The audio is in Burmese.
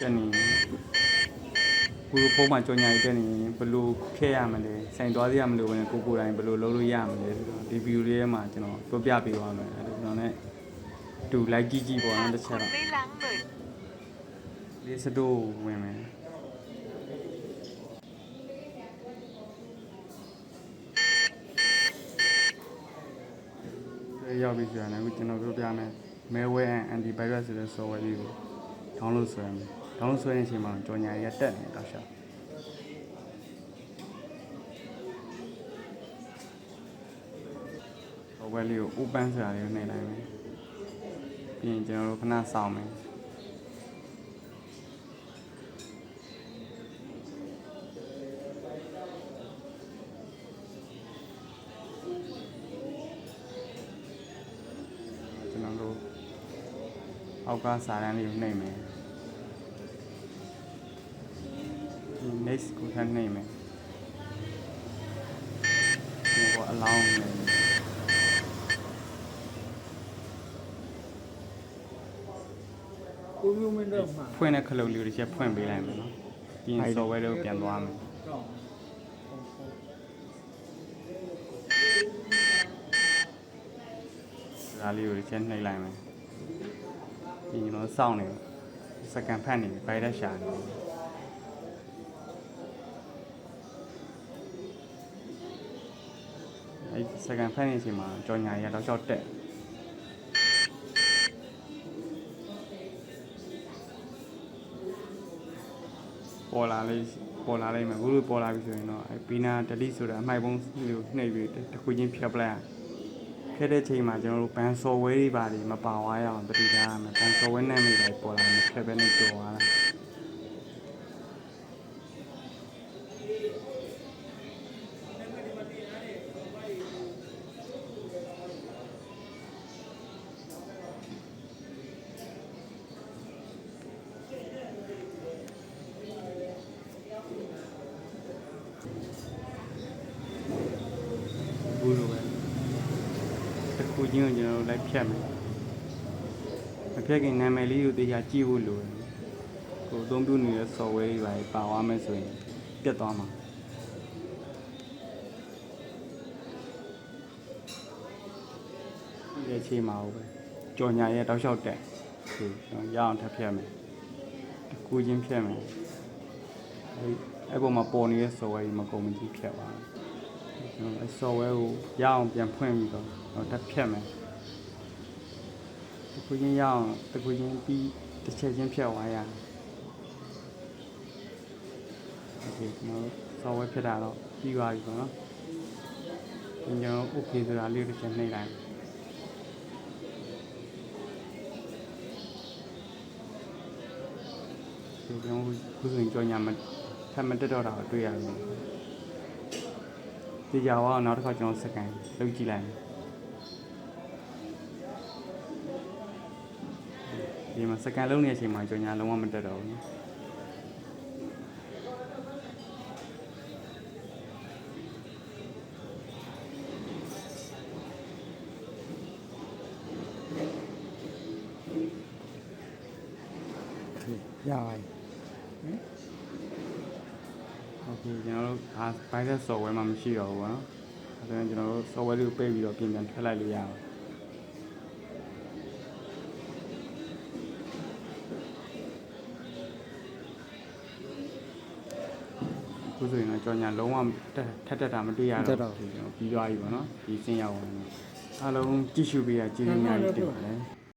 တက်နေဘူးပုံမှန်ကြော်ညာရီတက်နေဘယ်လိုခဲရမလဲဆိုင်သွားစီရမလို့ပဲကိုတိုင်းဘယ်လိုလုပ်လို့ရမလဲဆိုတော့ဒီဗီဒီယိုလေးထဲမှာကျွန်တော်ပြောပြပေးပါမယ်အဲ့ဒါကျွန်တော်နဲ့တူ like ကြည့်ပေါ့နော်တစ်ချက်တော့လေးစတိုးဝင်မယ်ရောက်ပြီဆိုရင်လည်းကျွန်တော်ပြောပြမယ် malware and antivirus ဆိုတဲ့ software လေးကို download ဆွဲမယ် download ဆွဲတဲ့အချိန်မှာကြော်ညာရီတက်နေတော့ရှာsoftware လေးကို open ဆိုတာလေးကိုနှိပ်လိုက်မယ်ပြီးရင်ကျွန်တော်တို့ခဏစောင့်မယ်အောက်ကစာတန်းလေးကိုနှိပ်မယ် next ကိုထပ်နှိပ်မယ်ဟို allow မယ်ကိုမျိုးမင်းတော့မှာဖွင့်တဲ့ခလုတ်လေးကိုတစ်ချက်ဖွင့်ပေးလိုက်မယ်နော်ပြီးရင် software လေးကိုပြန်သွားမယ်ဒါလေးကိုတစ်ချက်နှိပ်လိုက်မယ်ပြီးကျွန်တော်စောင့်နေစက္ကန့်ဖတ်နေဗိုက်ရက်ရှာနေအဲ့စက္ကန့်ဖတ်နေချိန်မှာကြော်ညာရီတော့ရှောက်တက်ပေါ်လာလိမ့်မယ်ဘုလို့ပေါ်လာပြီဆိုရင်တော့ဘီနာ delete ဆိုတာအမှိုက်ပုံးလေးကိုနှိပ်ပြီးတစ်ခုချင်းဖြတ်ပလိုက်ဖြတ်တဲ့ချိန်မှာကျွန်တော်တို့ဘန် software တွေပါမပါသွားရအောင်တတိထားရမယ်ဘန် software နဲ့မိလိုက်ပေါ်လာမယ်ဖြတ်ပဲနဲ့ကြော်သွားတာဘူးလို့ပဲတစ်ခုချင်းကိုကျွန်တော်တို့လိုက်ဖြတ်မယ်မဖြတ်ခင်နာမည်လေးကိုသိချာကြည့်ဖို့လိုတယ်ကိုအသုံးပြုနေတဲ့ software တွေပါသွားမယ်ဆိုရင်ပြတ်သွားမှာဒီအချိန်မှာပဲကြော်ညာရဲ့တောက်လျှောက်တက်ဒီကျွန်တော်ရအောင်ထပ်ဖြတ်မယ်တစ်ခုချင်းဖြတ်မယ်အဲ့ပုံမှာပေါ်နေတဲ့ software တွေမကုန်မကြီးဖြတ်ပါဘူးအဲ့ software ကိုရအောင်ပြန်ဖွင့်ပြီးတော့တက်ဖြတ်မယ်တစ်ခုချင်းရအောင်တစ်ခုချင်းပြီးတစ်ချက်ချင်းဖြတ်သွားရအောင်โอเคကျွန်တော် software ဖြတ်တာတော့ပြီးသွားပြီပေါ့နော်ကျွန်တော် okay ဆိုတာလေးတစ်ချက်နှိပ်လိုက်ဒီကျွန်တော်ခုဆိုရင်ကြော်ညာထပ်မတက်တော့တာကိုတွေ့ရတယ်ဒီကြတော့နောက်တစ်ခါကျွန်တော်စကန်လုပ်ကြည့်လိုက်ဒီမှာစကန်လုံးနေတဲ့အချိန်မှာကြော်ညာလုံးဝမတက်တော့ဘူးရပါပြီโอเคကျွန်တော်တို့virus software မှာမရှိတော့ဘူးပေါ့နော်အဲဒါကျွန်တော်တို့ software လေးကိုပိတ်ပြီးတော့ပြန်ထည့်လိုက်လို့ရအောင်ခုဆိုရင်တော့ကြော်ညာလုံးဝထက်တာမတွေ့ရတော့ဘူးကျွန်တော်ပြီးသွားပြီပေါ့နော်ဒီစင်ရောက်ဝင်အားလုံးကြည့်ရှုပေးရကျေးဇူးများကြီးတင်ပါတယ်